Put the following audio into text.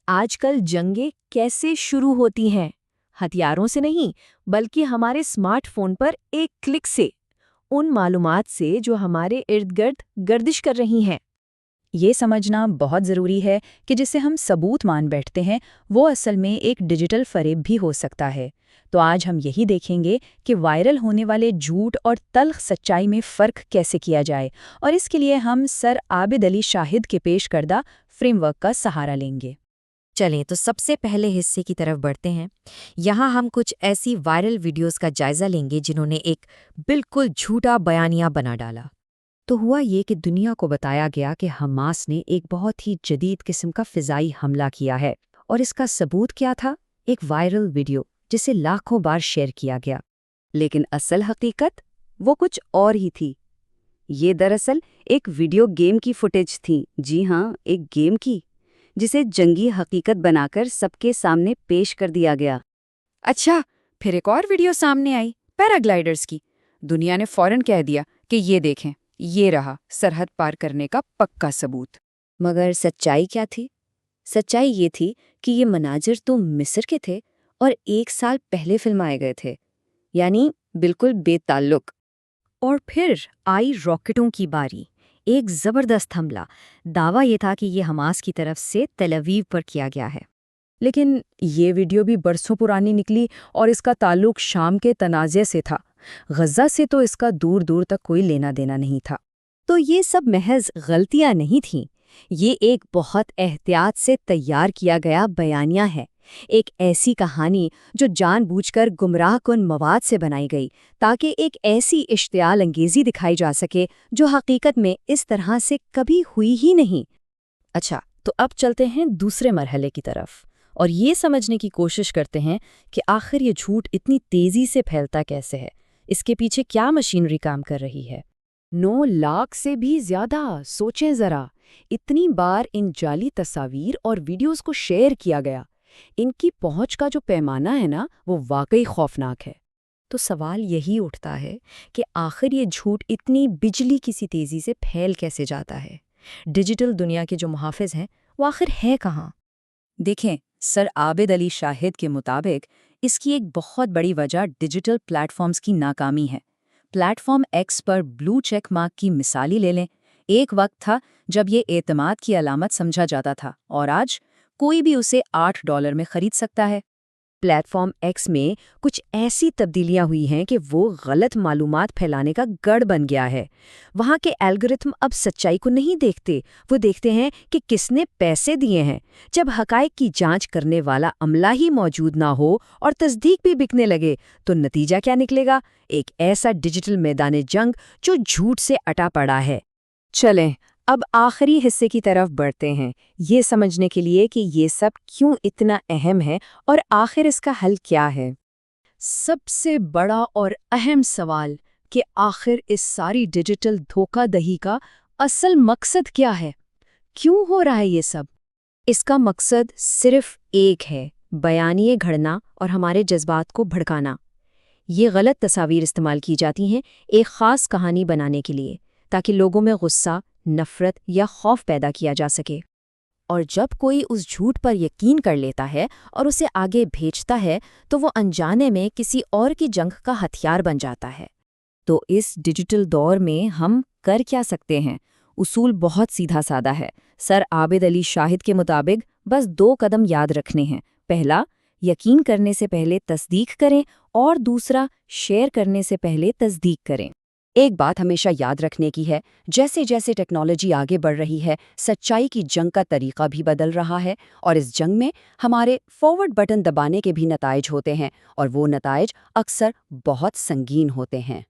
آج کل جنگیں کیسے شروع ہوتی ہیں؟ ہتھیاروں سے نہیں، بلکہ ہمارے اسمارٹ فون پر ایک کلک سے، ان معلومات سے جو ہمارے ارد گرد گردش کر رہی ہیں۔ یہ سمجھنا بہت ضروری ہے کہ جسے ہم ثبوت مان بیٹھتے ہیں وہ اصل میں ایک ڈیجیٹل فریب بھی ہو سکتا ہے۔ تو آج ہم یہی دیکھیں گے کہ وائرل ہونے والے جھوٹ اور تلخ سچائی میں فرق کیسے کیا جائے، اور اس کے لیے ہم سر عابد علی شاہد کے پیش کردہ فریم ورک کا سہارا لیں گے۔ چلیں تو سب سے پہلے حصے کی طرف بڑھتے ہیں۔ یہاں ہم کچھ ایسی وائرل ویڈیوز کا جائزہ لیں گے جنہوں نے ایک بالکل جھوٹا بیانیہ بنا ڈالا۔ تو ہوا یہ کہ دنیا کو بتایا گیا کہ حماس نے ایک بہت ہی جدید قسم کا فضائی حملہ کیا ہے، اور اس کا ثبوت کیا تھا؟ ایک وائرل ویڈیو جسے لاکھوں بار شیئر کیا گیا۔ لیکن اصل حقیقت وہ کچھ اور ہی تھی۔ یہ دراصل ایک ویڈیو گیم کی فوٹیج تھی، جی ہاں، ایک گیم کی، جسے جنگی حقیقت بنا کر سب کے سامنے پیش کر دیا گیا۔ اچھا، پھر ایک اور ویڈیو سامنے آئی پیراگلائڈرز کی۔ دنیا نے فوراً کہہ دیا کہ یہ دیکھیں، یہ رہا سرحد پار کرنے کا پکا ثبوت۔ مگر سچائی کیا تھی؟ سچائی یہ تھی کہ یہ مناظر تو مصر کے تھے اور 1 سال پہلے فلمائے گئے تھے، یعنی بالکل بے تعلق۔ اور پھر آئی راکٹوں کی باری۔ ایک زبردست حملہ۔ دعویٰ یہ تھا کہ یہ حماس کی طرف سے تل اویو پر کیا گیا ہے۔ لیکن یہ ویڈیو بھی برسوں پرانی نکلی، اور اس کا تعلق شام کے تنازع سے تھا۔ غزہ سے تو اس کا دور دور تک کوئی لینا دینا نہیں تھا۔ تو یہ سب محض غلطیاں نہیں تھیں، یہ ایک بہت احتیاط سے تیار کیا گیا بیانیہ ہے، ایک ایسی کہانی جو جان بوجھ کر گمراہ کن مواد سے بنائی گئی تاکہ ایک ایسی اشتعال انگیزی دکھائی جا سکے جو حقیقت میں اس طرح سے کبھی ہوئی ہی نہیں۔ اچھا، تو اب چلتے ہیں دوسرے مرحلے کی طرف، اور یہ سمجھنے کی کوشش کرتے ہیں کہ آخر یہ جھوٹ اتنی تیزی سے پھیلتا کیسے ہے، اس کے پیچھے کیا مشینری کام کر رہی ہے۔ 9 لاکھ سے بھی زیادہ، سوچیں ذرا، اتنی بار ان جعلی تصاویر اور ویڈیوز کو شیئر کیا گیا۔ ان کی پہنچ کا جو پیمانہ ہے نا، وہ واقعی خوفناک ہے۔ تو سوال یہی اٹھتا ہے کہ آخر یہ جھوٹ اتنی بجلی کی سی تیزی سے پھیل کیسے جاتا ہے؟ ڈیجیٹل دنیا کے جو محافظ ہیں وہ آخر ہے کہاں؟ دیکھیں، سر عابد علی شاہد کے مطابق اس کی ایک بہت بڑی وجہ ڈیجیٹل پلیٹ فارمز کی ناکامی ہے۔ پلیٹ فارم ایکس پر بلو چیک مارک کی مثال ہی لے لیں۔ ایک وقت تھا جب یہ اعتماد کی علامت سمجھا جاتا تھا، اور آج کوئی بھی اسے $8 میں خرید سکتا ہے۔ پلیٹ فارم ایکس میں کچھ ایسی تبدیلیاں ہوئی ہیں کہ وہ غلط معلومات پھیلانے کا گڑھ بن گیا ہے۔ وہاں کے الگورتھم اب سچائی کو نہیں دیکھتے، وہ دیکھتے ہیں کہ کس نے پیسے دیے ہیں۔ جب حقائق کی جانچ کرنے والا عملہ ہی موجود نہ ہو اور تصدیق بھی بکنے لگے تو نتیجہ کیا نکلے گا؟ ایک ایسا ڈیجیٹل میدان جنگ جو جھوٹ سے اٹا پڑا ہے۔ چلیں اب آخری حصے کی طرف بڑھتے ہیں، یہ سمجھنے کے لیے کہ یہ سب کیوں اتنا اہم ہے اور آخر اس کا حل کیا ہے۔ سب سے بڑا اور اہم سوال کہ آخر اس ساری ڈیجیٹل دھوکہ دہی کا اصل مقصد کیا ہے؟ کیوں ہو رہا ہے یہ سب؟ اس کا مقصد صرف ایک ہے، بیانیے گھڑنا اور ہمارے جذبات کو بھڑکانا۔ یہ غلط تصاویر استعمال کی جاتی ہیں ایک خاص کہانی بنانے کے لیے، تاکہ لوگوں میں غصہ، نفرت یا خوف پیدا کیا جا سکے۔ اور جب کوئی اس جھوٹ پر یقین کر لیتا ہے اور اسے آگے بھیجتا ہے تو وہ انجانے میں کسی اور کی جنگ کا ہتھیار بن جاتا ہے۔ تو اس ڈیجیٹل دور میں ہم کر کیا سکتے ہیں؟ اصول بہت سیدھا سادہ ہے۔ سر عابد علی شاہد کے مطابق بس 2 قدم یاد رکھنے ہیں۔ پہلا، یقین کرنے سے پہلے تصدیق کریں، اور دوسرا، شیئر کرنے سے پہلے تصدیق کریں۔ ایک بات ہمیشہ یاد رکھنے کی ہے، جیسے جیسے ٹیکنالوجی آگے بڑھ رہی ہے، سچائی کی جنگ کا طریقہ بھی بدل رہا ہے، اور اس جنگ میں ہمارے فارورڈ بٹن دبانے کے بھی نتائج ہوتے ہیں، اور وہ نتائج اکثر بہت سنگین ہوتے ہیں۔